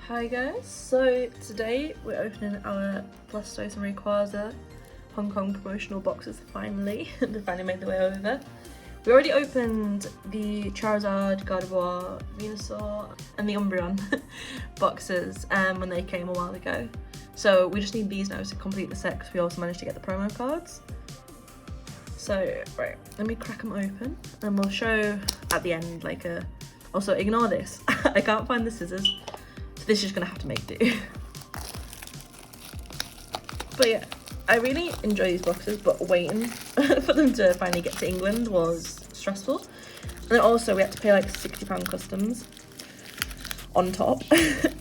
Hi guys, so today we're opening our Blastoise and Rayquaza Hong Kong promotional boxes finally. They finally made their way over. We already opened the Charizard, Gardevoir, Venusaur and the Umbreon boxes when they came a while ago. So we just need these now to complete the set because we also managed to get the promo cards. So, right, let me crack them open and we'll show at the end like a... Also, ignore this. I can't find the scissors. This is just gonna have to make do. But yeah, I really enjoy these boxes, but waiting for them to finally get to England was stressful. And then also we had to pay like £60 customs on top.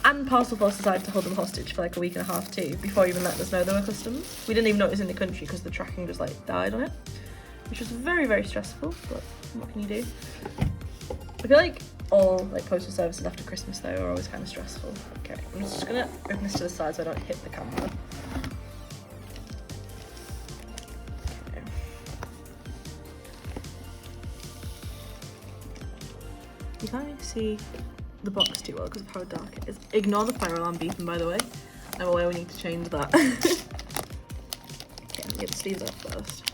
And Parcel Force decided to hold them hostage for like a week and a half too, before even letting us know there were customs. We didn't even notice in the country because the tracking just like died on it, which was very, very stressful, but what can you do? I feel like all like postal services after Christmas though are always kind of stressful. Okay, I'm just gonna open this to the side so I don't hit the camera. Okay. You can't really see the box too well because of how dark it is. Ignore the fire alarm beeping, by the way. I'm aware we need to change that. Okay, let me get the sleeves up first.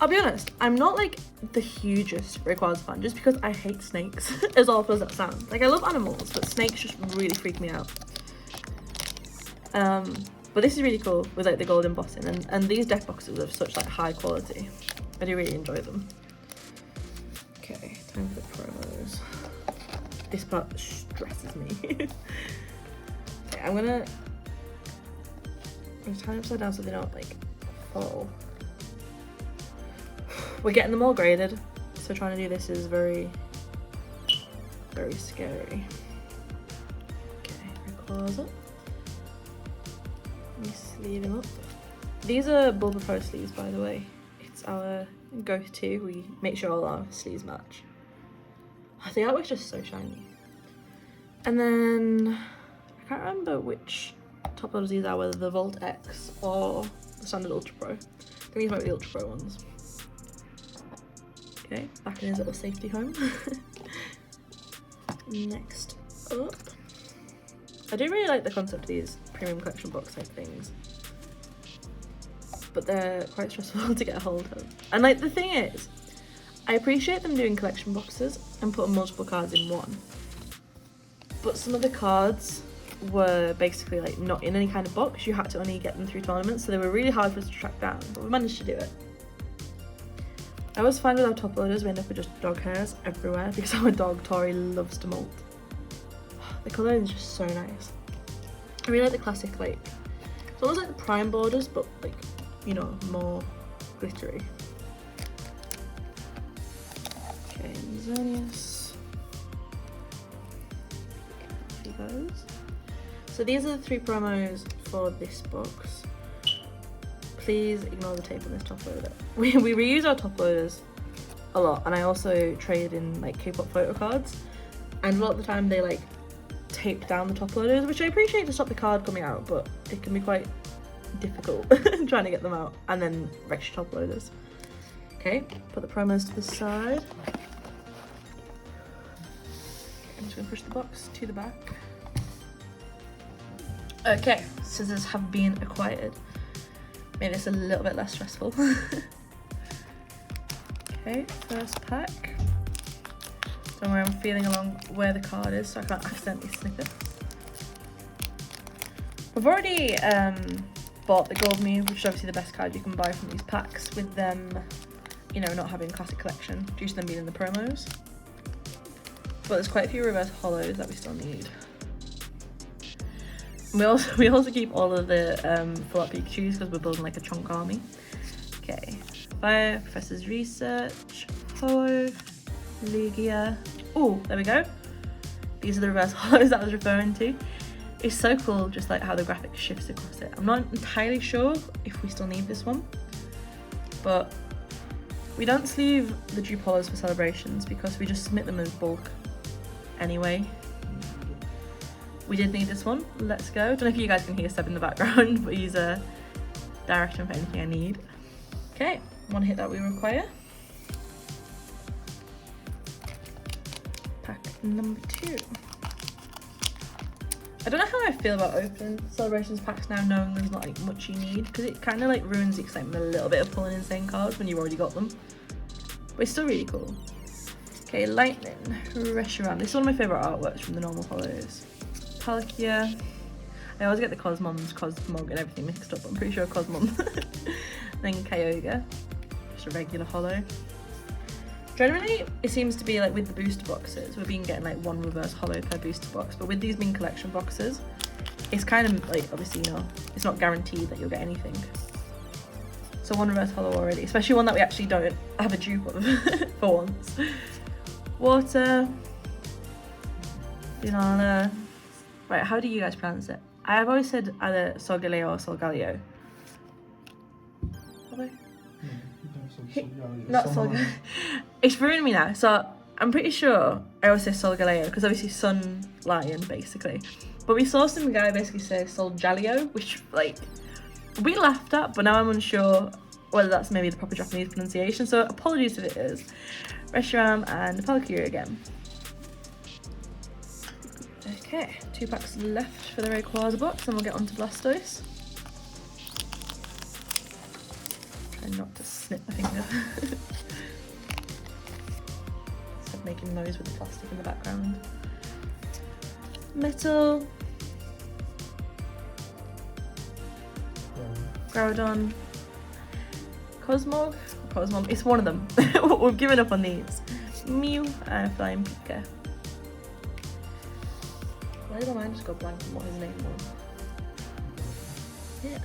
I'll be honest, I'm not like the hugest Rayquaza fan just because I hate snakes, as awful as that sounds. Like I love animals, but snakes just really freak me out. But this is really cool with like the gold embossing and these deck boxes are such like high quality. I do really enjoy them. Okay, time for the promos. This part stresses me. Okay, I'm gonna tie them upside down so they don't like fall. We're getting them all graded, so trying to do this is very, very scary. Okay, Rayquaza. Let me sleeve him up. These are Bulba Pro sleeves, by the way. It's our go-to. We make sure all our sleeves match. Oh, the artwork's just so shiny. And then, I can't remember which top loaders these are, whether the Volt X or the standard Ultra Pro. I think these might be the Ultra Pro ones. Okay, back in his little safety home. Next up, I do really like the concept of these premium collection box type things, but they're quite stressful to get a hold of. And like the thing is, I appreciate them doing collection boxes and putting multiple cards in one, but some of the cards were basically like not in any kind of box. You had to only get them through tournaments, so they were really hard for us to track down, but we managed to do it. I was fine with our top loaders. We end up with just dog hairs everywhere because our dog Tori loves to molt. The colour is just so nice. I really like the classic, like, it's almost like the prime borders, but like, you know, more glittery. Okay, Xerneas. Off he goes. So these are the 3 promos for this box. Please ignore the tape on this top loader. We reuse our top loaders a lot, and I also trade in like K-pop photo cards, and a lot of the time they like tape down the top loaders, which I appreciate to stop the card coming out, but it can be quite difficult trying to get them out and then wreck your top loaders. Okay, put the promos to the side. I'm just gonna push the box to the back. Okay, scissors have been acquired. Made this a little bit less stressful. Okay, first pack. Don't worry, I'm feeling along where the card is so I can't accidentally snip it. We've already bought the Gold Mew, which is obviously the best card you can buy from these packs, with them, you know, not having classic collection due to them being in the promos. But there's quite a few reverse hollows that we still need. We also keep all of the full art Pikachus because we're building like a chunk army. Okay, Fire, Professor's Research, Ho, Lugia. Oh, there we go. These are the reverse hollows that I was referring to. It's so cool just like how the graphic shifts across it. I'm not entirely sure if we still need this one, but we don't sleeve the dupe hollows for celebrations because we just submit them as bulk anyway. We did need this one. Let's go. Don't know if you guys can hear Seb in the background, but he's directing for anything I need. Okay, one hit that we require. Pack number 2. I don't know how I feel about opening Celebrations packs now, knowing there's not like much you need, because it kind of like ruins the excitement a little bit of pulling insane cards when you've already got them. But it's still really cool. Okay, Lightning, Reshiram. This is one of my favourite artworks from the normal follows. Palkia. I always get the Cosmog and everything mixed up, but I'm pretty sure Cosmog. Then Kyogre, just a regular holo. Generally, it seems to be like with the booster boxes, we've been getting like one reverse holo per booster box, but with these being collection boxes, it's kind of like, obviously, you know, it's not guaranteed that you'll get anything. So one reverse holo already, especially one that we actually don't have a dupe of for once. Water, Lunala. Right, how do you guys pronounce it? I've always said either Solgaleo or Solgaleo. Have I? Not Solgaleo. It's ruining me now. So I'm pretty sure I always say Solgaleo because obviously Sun Lion basically. But we saw some guy basically say Solgaleo, which like we laughed at, but now I'm unsure whether that's maybe the proper Japanese pronunciation. So apologies if it is. Reshiram and Palkia again. Okay, 2 packs left for the Rayquaza box, and we'll get on to Blastoise. Try not to snip my finger. Stop making noise with the plastic in the background. Metal. Groudon. Cosmog. It's one of them. We've given up on these. Mew and Flying Pika. Why did my mind just go blank on what his name was? Yeah.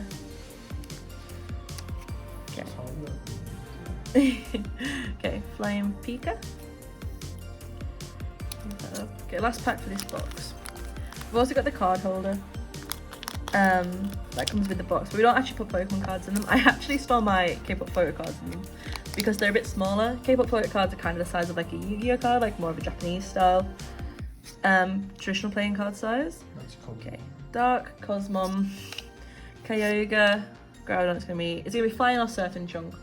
Okay. Okay, Flying Pika. Okay, last pack for this box. We've also got the card holder. That comes with the box, but we don't actually put Pokemon cards in them. I actually store my K-pop photo cards in them because they're a bit smaller. K-pop photo cards are kind of the size of like a Yu-Gi-Oh card, like more of a Japanese style. Traditional playing card size. Okay, Dark, Cosmom, Kyogre, Groudon. It's gonna be Flying or Surfing, Chunk?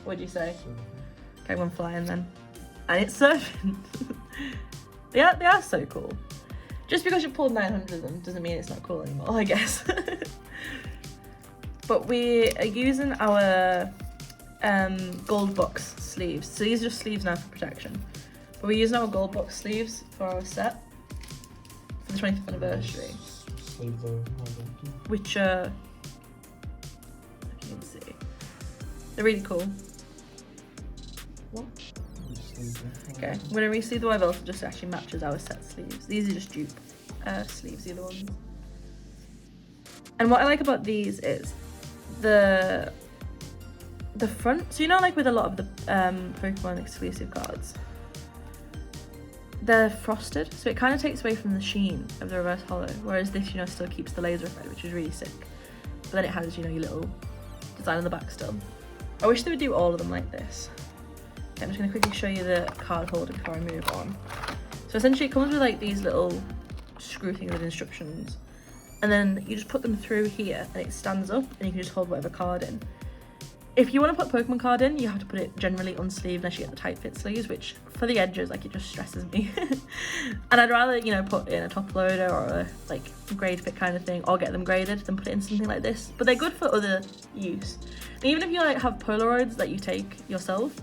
What would you say? Okay, I'm Flying then, and it's Surfing. They are so cool. Just because you pulled 900 of them doesn't mean it's not cool anymore, I guess. But we are using our gold box sleeves. So these are just sleeves now for protection. But we're using our gold box sleeves for our set for the 25th anniversary. Which if you can see, they're really cool. What? Okay, I'm going to re-sleeve the Wyville just so it actually matches our set sleeves. These are just dupe sleeves, the other ones. And what I like about these is the front. So you know, like with a lot of the Pokemon exclusive cards, they're frosted, so it kind of takes away from the sheen of the reverse holo, whereas this, you know, still keeps the laser effect, which is really sick. But then it has, you know, your little design on the back still. I wish they would do all of them like this. Okay, I'm just going to quickly show you the card holder before I move on. So essentially it comes with like these little screw things with instructions, and then you just put them through here and it stands up and you can just hold whatever card in. If you want to put Pokemon card in, you have to put it generally unsleeved unless you get the tight fit sleeves, which for the edges, like, it just stresses me. And I'd rather, you know, put in a top loader or a like grade fit kind of thing, or get them graded than put it in something like this. But they're good for other use. And even if you like have Polaroids that you take yourself,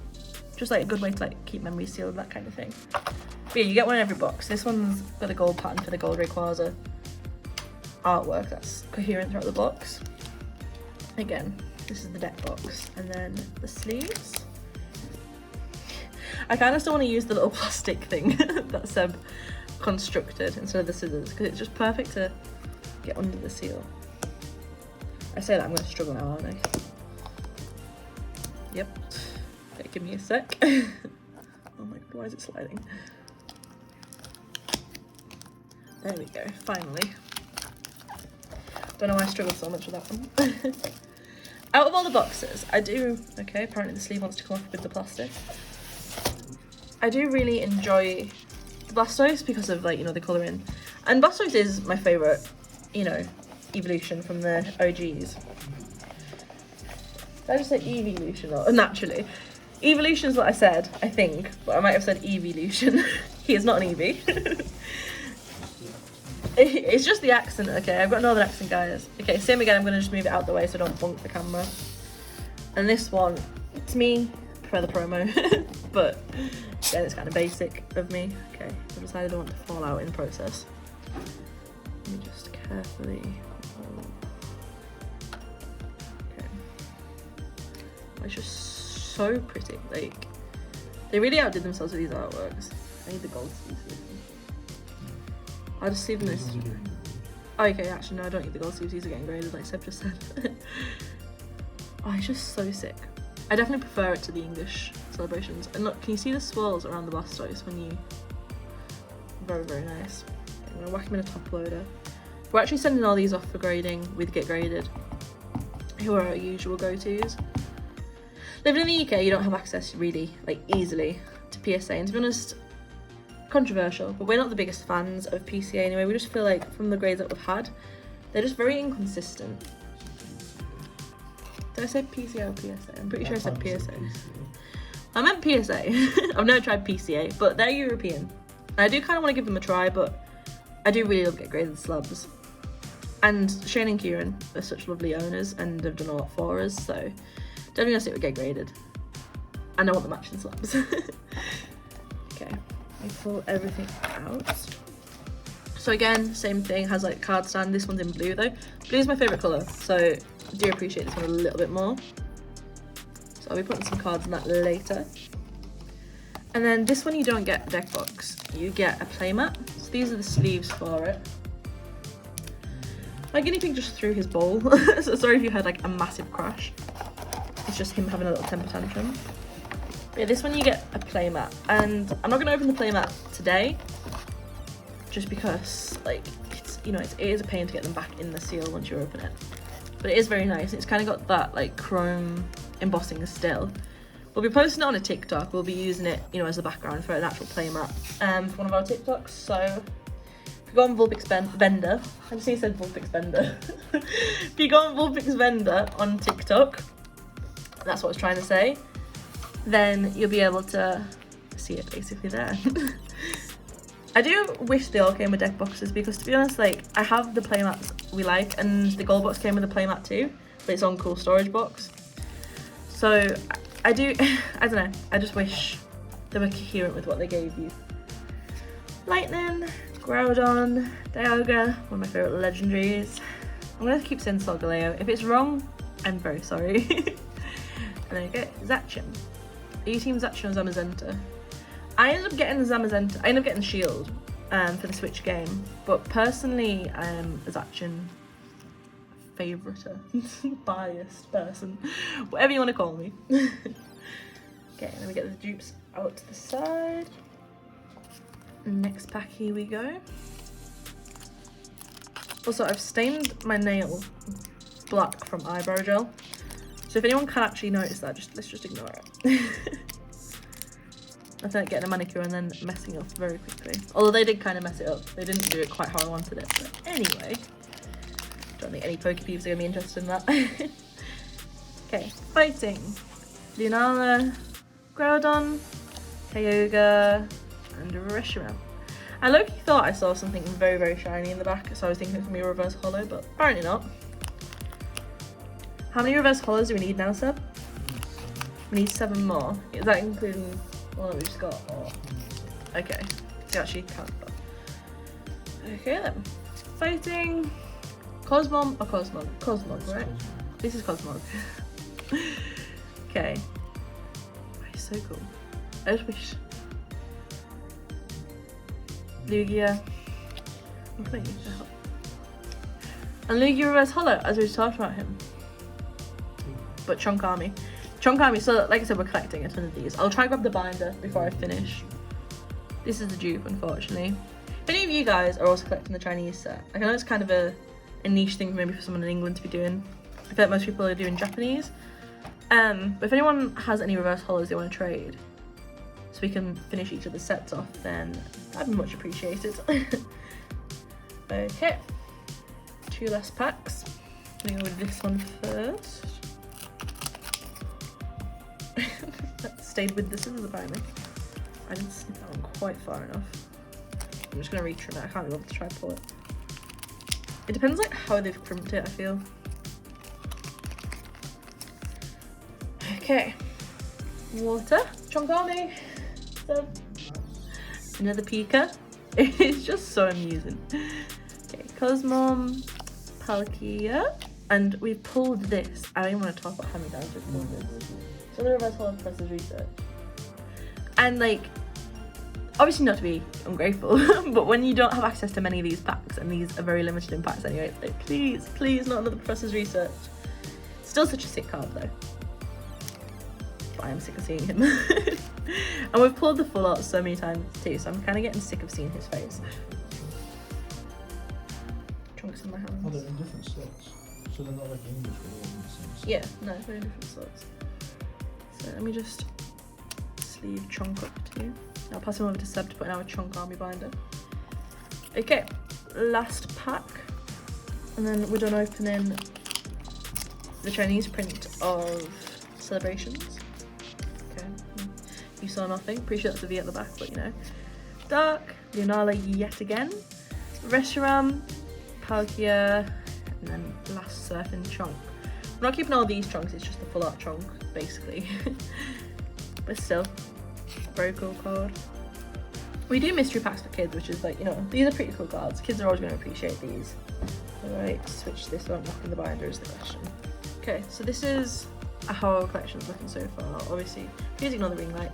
just like a good way to like keep memories sealed, that kind of thing. But yeah, you get one in every box. This one's got a gold pattern for the gold Rayquaza artwork that's coherent throughout the box. Again, this is the deck box, and then the sleeves. I kind of still want to use the little plastic thing that Seb constructed instead of the scissors, because it's just perfect to get under the seal. I say that, I'm going to struggle now, aren't I? Yep. Okay, give me a sec. Oh my god, why is it sliding? There we go, finally. Don't know why I struggled so much with that one. Out of all the boxes, I do... Okay, apparently the sleeve wants to come off with the plastic. I do really enjoy the Blastoise because of, like, you know, the colouring. And Blastoise is my favourite, you know, evolution from the OGs. Did I just say evolution or naturally? Evolution is what I said, I think, but I might have said evolution. He is not an Eevee. It's just the accent, okay? I've got another accent, guys. Okay, same again. I'm going to just move it out the way so I don't bonk the camera. And this one, to me, I prefer the promo. But, yeah, it's kind of basic of me. Okay, I've decided I want to fall out in the process. Let me just carefully... Okay. It's just so pretty. Like, they really outdid themselves with these artworks. I need the gold sleeves. I'll just leave them this. Oh, okay, actually, no, I don't need the gold sleeves. These are getting graded, like Seb just said. Oh, it's just so sick. I definitely prefer it to the English celebrations. And look, can you see the swirls around the Blastoise when you... Very, very nice. Okay, I'm going to whack him in a top loader. We're actually sending all these off for grading with Get Graded, who are our usual go-tos. Living in the UK, you don't have access really, like, easily to PSA. And to be honest, controversial, but we're not the biggest fans of PCA anyway. We just feel like from the grades that we've had, they're just very inconsistent. Did I say PCA or PSA? I'm pretty sure I said PSA. I meant PSA. I've never tried PCA, but they're European. I do kind of want to give them a try, but I do really love Get Graded slabs. And Shane and Kieran are such lovely owners and have done a lot for us, so definitely gonna stick with Get Graded. And I want the matching slabs. Okay, I pull everything out. So again, same thing, has like card stand. This one's in blue though. Blue is my favourite colour, so I do appreciate this one a little bit more. So I'll be putting some cards in that later. And then this one you don't get a deck box, you get a playmat. So these are the sleeves for it. My guinea pig just threw his bowl, so sorry if you heard like a massive crash. It's just him having a little temper tantrum. But yeah, this one you get a playmat, and I'm not going to open the playmat today, just because like it's, you know, it is a pain to get them back in the seal once you open it. But it is very nice. It's kind of got that like chrome embossing still. We'll be posting it on a TikTok. We'll be using it, you know, as the background for an actual playmat for one of our TikToks. So if you go on Vulpix Vendor, I just said Vulpix Vendor. If you go on Vulpix Vendor on TikTok, that's what I was trying to say, then you'll be able to see it basically there. I do wish they all came with deck boxes, because to be honest, like, I have the playmats we like, and the gold box came with a playmat too, but it's on cool storage box. So I don't know, I just wish they were coherent with what they gave you. Lightning, Groudon, Dialga, one of my favourite legendaries. I'm going to keep saying Solgaleo. If it's wrong, I'm very sorry. And there you go, Zacian. Are you team Zacian or Zamazenta? I ended up getting Zamazenta. I ended up getting Shield for the Switch game, but personally, I'm a Zacian favouriter, biased person, whatever you want to call me. Okay, let me get the dupes out to the side. Next pack, here we go. Also, I've stained my nail black from eyebrow gel, so if anyone can actually notice that, let's just ignore it. I feel like getting a manicure and then messing up very quickly. Although they did kind of mess it up. They didn't do it quite how I wanted it. But anyway, don't think any Pokepeeps are going to be interested in that. Okay, fighting. Lunala, Groudon, Kyogre, and Reshiram. I low-key thought I saw something very, very shiny in the back, so I was thinking it was going to be a reverse holo, but apparently not. How many reverse holos do we need now, Seb? We need 7 more. Is that including one that we just got? Or... Okay, you actually count that. Okay then. Fighting. Cosmog or Cosmog? Cosmog, right? This is Cosmog. Okay. Oh, he's so cool. I just wish. Lugia. I'm playing you for help. And Lugia reverse holo, as we just talked about him. But Chonkami. Chonkami, so like I said, we're collecting a ton of these. I'll try to grab the binder before I finish. This is the dupe, unfortunately. If any of you guys are also collecting the Chinese set, like I know it's kind of a niche thing maybe for someone in England to be doing. I feel like most people are doing Japanese. But if anyone has any reverse holos they want to trade, so we can finish each of the sets off, then that'd be much appreciated. Okay, 2 less packs. I'm gonna go with this one first. Stayed with the scissors apparently. I didn't snip that one quite far enough. I'm just gonna retrim it. I can't be able to try and pull it. It depends like how they've crimped it, I feel. Okay. Water. Chonkami. So, another Pika. It's just so amusing. Okay, Cosmom, Palkia, and we've pulled this. I don't even want to talk about how many times we've pulled this. So the reverse holo Professor's Research. And like, obviously not to be ungrateful, but when you don't have access to many of these packs, and these are very limited in packs anyway, it's like, please, please, not another Professor's Research. Still such a sick card though. But I am sick of seeing him. And we've pulled the full art so many times too, so I'm kind of getting sick of seeing his face. Trunks in my hands. Oh, they're in different slots, so they're not like English or all in the same slot. Yeah, no, they're in different slots. So let me just sleeve Chunk up too. I'll pass him over to Seb to put in our Chunk army binder. Okay, last pack. And then we're done opening the Chinese print of Celebrations. Okay, you saw nothing. Pretty sure that's a V at the back, but you know. Dark, Lunala yet again. Reshiram, Palkia, and then last Surfing Chunk. I'm not keeping all these chunks, it's just the full art chunk, basically. But still, very cool card. We do mystery packs for kids, which is like, you know, these are pretty cool cards. Kids are always going to appreciate these. Alright, switch this one back in the binder is the question. Okay, so this is how our collection's looking so far. Obviously, please ignore the ring light.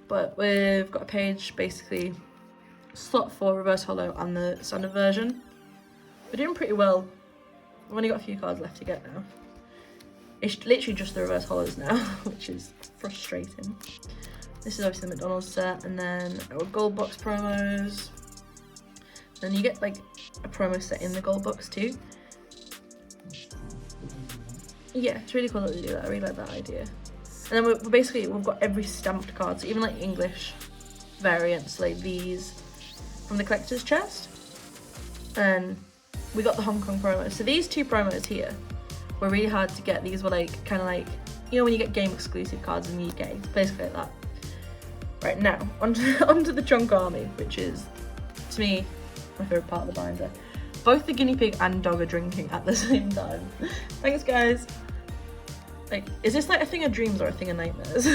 But we've got a page, basically, slot 4 reverse holo and the standard version. We're doing pretty well. We've only got a few cards left to get now. It's literally just the reverse holos now, which is frustrating. This is obviously the McDonald's set, and then our gold box promos. Then you get like a promo set in the gold box too. Yeah, it's really cool that they do that. I really like that idea. And then we've got every stamped card, so even like English variants like these from the collector's chest. And we got the Hong Kong promos. So these two promos here were really hard to get. These were like kind of like, you know, when you get game exclusive cards in the UK, it's basically like that. Right, now onto the Chunk army, which is to me my favourite part of the binder. Both the guinea pig and dog are drinking at the same time. Thanks guys. Like, is this like a thing of dreams or a thing of nightmares?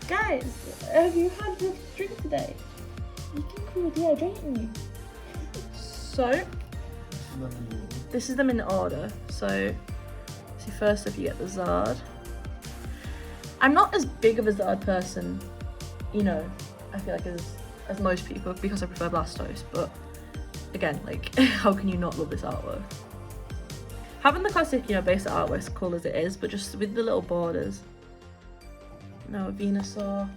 Guys, have you had a drink today? You think we were dehydrating you. So, this is them in order. So, see, first up you get the Zard. I'm not as big of a Zard person, you know, I feel like as most people, because I prefer Blastoise, but again, like, how can you not love this artwork? Having the classic, you know, basic artwork as cool as it is, but just with the little borders. Now, Venusaur.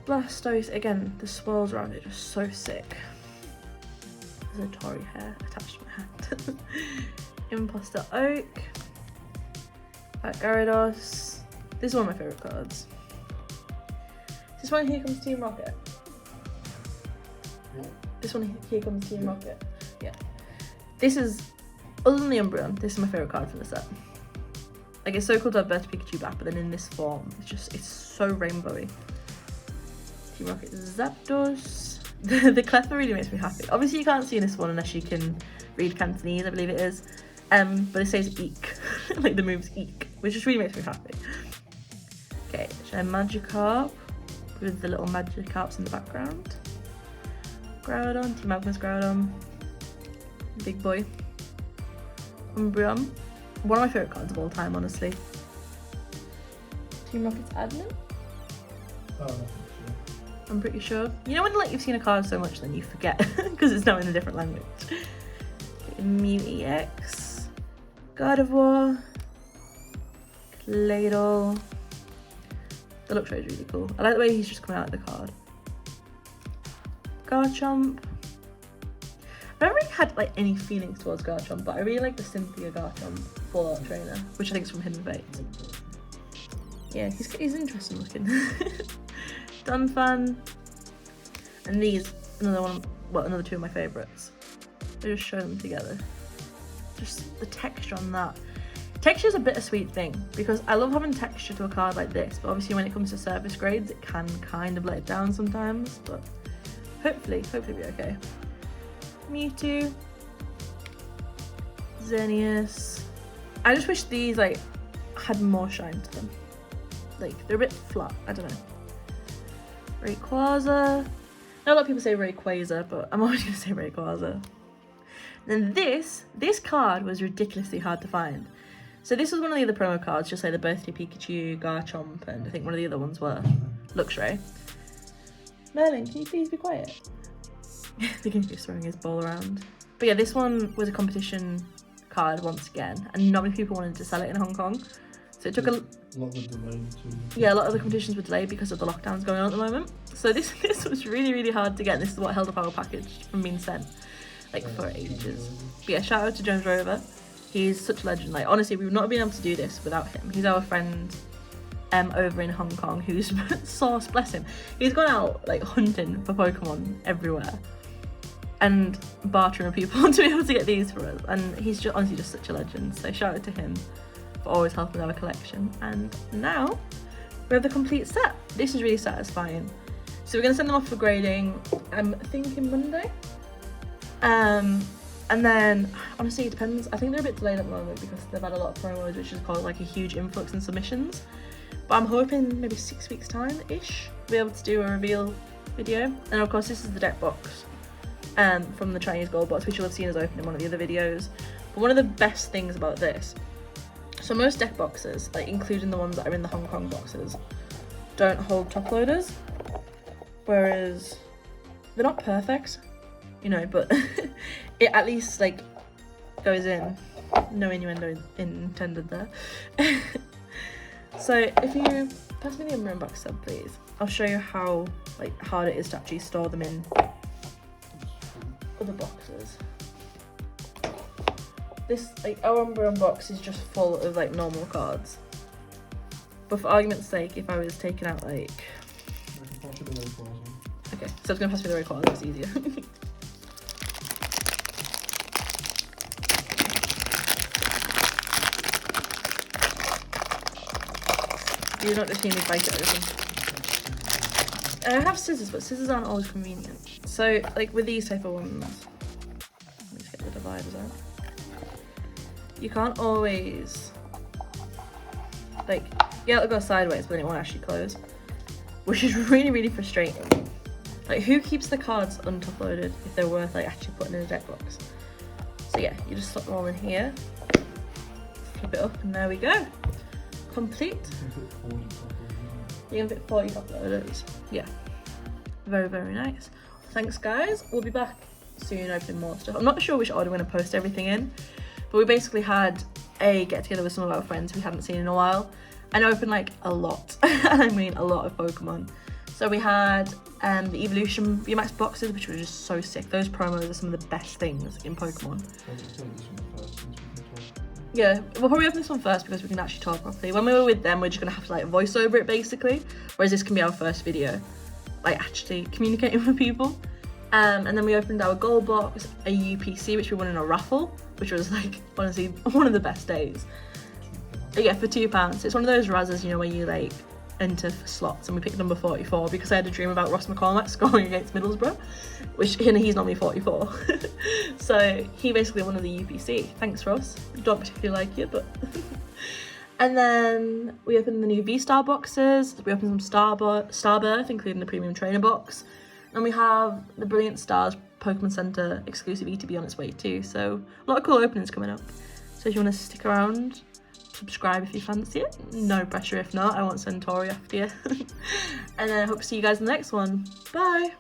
Blastoise, again, the swirls around it are just so sick. There's a Tory hair attached to my hand. Imposter Oak. Gyarados. This is one of my favourite cards. Is this one Here Comes Team Rocket? Yeah. This one Here Comes Team Rocket. Yeah. This is, other than the Umbreon, this is my favourite card from the set. Like, it's so cool to have Bird Pikachu back, but then in this form, it's so rainbowy. Team Rocket Zapdos. The Cleffa really makes me happy. Obviously you can't see this one unless you can read Cantonese, I believe it is. But it says Eek, like the move's Eek, which just really makes me happy. Okay, Magikarp with the little Magikarps in the background. Groudon, Team Magma's Groudon. Big boy. Umbreon. One of my favourite cards of all time, honestly. Team Rocket's Admin? Oh, no. I'm pretty sure. You know when like you've seen a card so much then you forget because it's now in a different language. Okay, Mew EX, God of War, Claydol. The look is really cool. I like the way he's just coming out of the card. Garchomp. I've never really had like any feelings towards Garchomp, but I really like the Cynthia Garchomp full art trainer, which I think is from Hidden Fates. Yeah, he's interesting looking. Dunfan, and these, another two of my favourites. I just show them together. Just the texture on that. Texture is a bittersweet thing because I love having texture to a card like this, but obviously when it comes to surface grades, it can kind of let it down sometimes, but hopefully it'll be okay. Mewtwo, Xerneas. I just wish these like had more shine to them. Like they're a bit flat, I don't know. Rayquaza. Now a lot of people say Rayquaza, but I'm always gonna say Rayquaza. Then this card was ridiculously hard to find. So this was one of the other promo cards, just like the Birthday Pikachu, Garchomp, and I think one of the other ones were Luxray. Merlin, can you please be quiet? The guy keeps throwing his ball around. But yeah, this one was a competition card once again, and not many people wanted to sell it in Hong Kong. So it took a lot of delay too. Yeah, a lot of the competitions were delayed because of the lockdowns going on at the moment. So this was really hard to get. This is what held up our package from being sent like for ages. But yeah, shout out to Jones Rover. He's such a legend. Like honestly, we would not have been able to do this without him. He's our friend over in Hong Kong who's sauce, bless him. He's gone out like hunting for Pokemon everywhere and bartering with people to be able to get these for us. And he's just honestly just such a legend. So shout out to him for always helping our collection. And now we have the complete set. This is really satisfying. So we're gonna send them off for grading, I'm thinking Monday. And then, honestly, it depends. I think they're a bit delayed at the moment because they've had a lot of promos, which has caused like a huge influx in submissions. But I'm hoping maybe 6 weeks time-ish, we'll be able to do a reveal video. And of course, this is the deck box from the Chinese Gold Box, which you'll have seen us open in one of the other videos. But one of the best things about this, so most deck boxes, like including the ones that are in the Hong Kong boxes, don't hold top loaders. Whereas, they're not perfect, you know, but it at least like goes in. No innuendo intended there. So if you pass me the Umbreon box sub, please, I'll show you how like hard it is to actually store them in other boxes. This like our Umbreon box is just full of like normal cards. But for argument's sake, if I was taking out like, okay, so I was gonna pass me the Rayquaza, it's easier. Do not just hear me bite it open. I have scissors, but scissors aren't always convenient. So, like with these type of ones, let me just get the dividers out. You can't always, like, yeah, it'll go sideways, but then it won't actually close, which is really frustrating. Like, who keeps the cards untop loaded if they're worth like actually putting in a deck box? So yeah, you just slot them all in here, flip it up, and there we go. Complete. You can fit 40 top loaders. Yeah. Very nice. Thanks guys. We'll be back soon opening more stuff. I'm not sure which order we're going to post everything in, but we basically had a get together with some of our friends we hadn't seen in a while and opened like a lot. I mean a lot of Pokemon. So we had the Evolution VMAX boxes, which were just so sick. Those promos are some of the best things in Pokemon. Yeah, we'll probably open this one first because we can actually talk properly. When we were with them, we're just gonna have to like voice over it basically, whereas this can be our first video, like actually communicating with people. And then we opened our gold box, a UPC, which we won in a raffle, which was like honestly one of the best days. But yeah, for £2. It's one of those razzes, you know, where you like enter for slots, and we picked number 44 because I had a dream about Ross McCormack scoring against Middlesbrough, which he's normally 44. So he basically won the UPC. Thanks, Ross. Don't particularly like you, but. And then we opened the new V-Star boxes. We opened some Starbirth, including the premium trainer box. And we have the Brilliant Stars Pokemon Center exclusive ETB on its way too. So a lot of cool openings coming up. So if you want to stick around, subscribe if you fancy it. No pressure if not. I want Centauri after you. And then I hope to see you guys in the next one. Bye.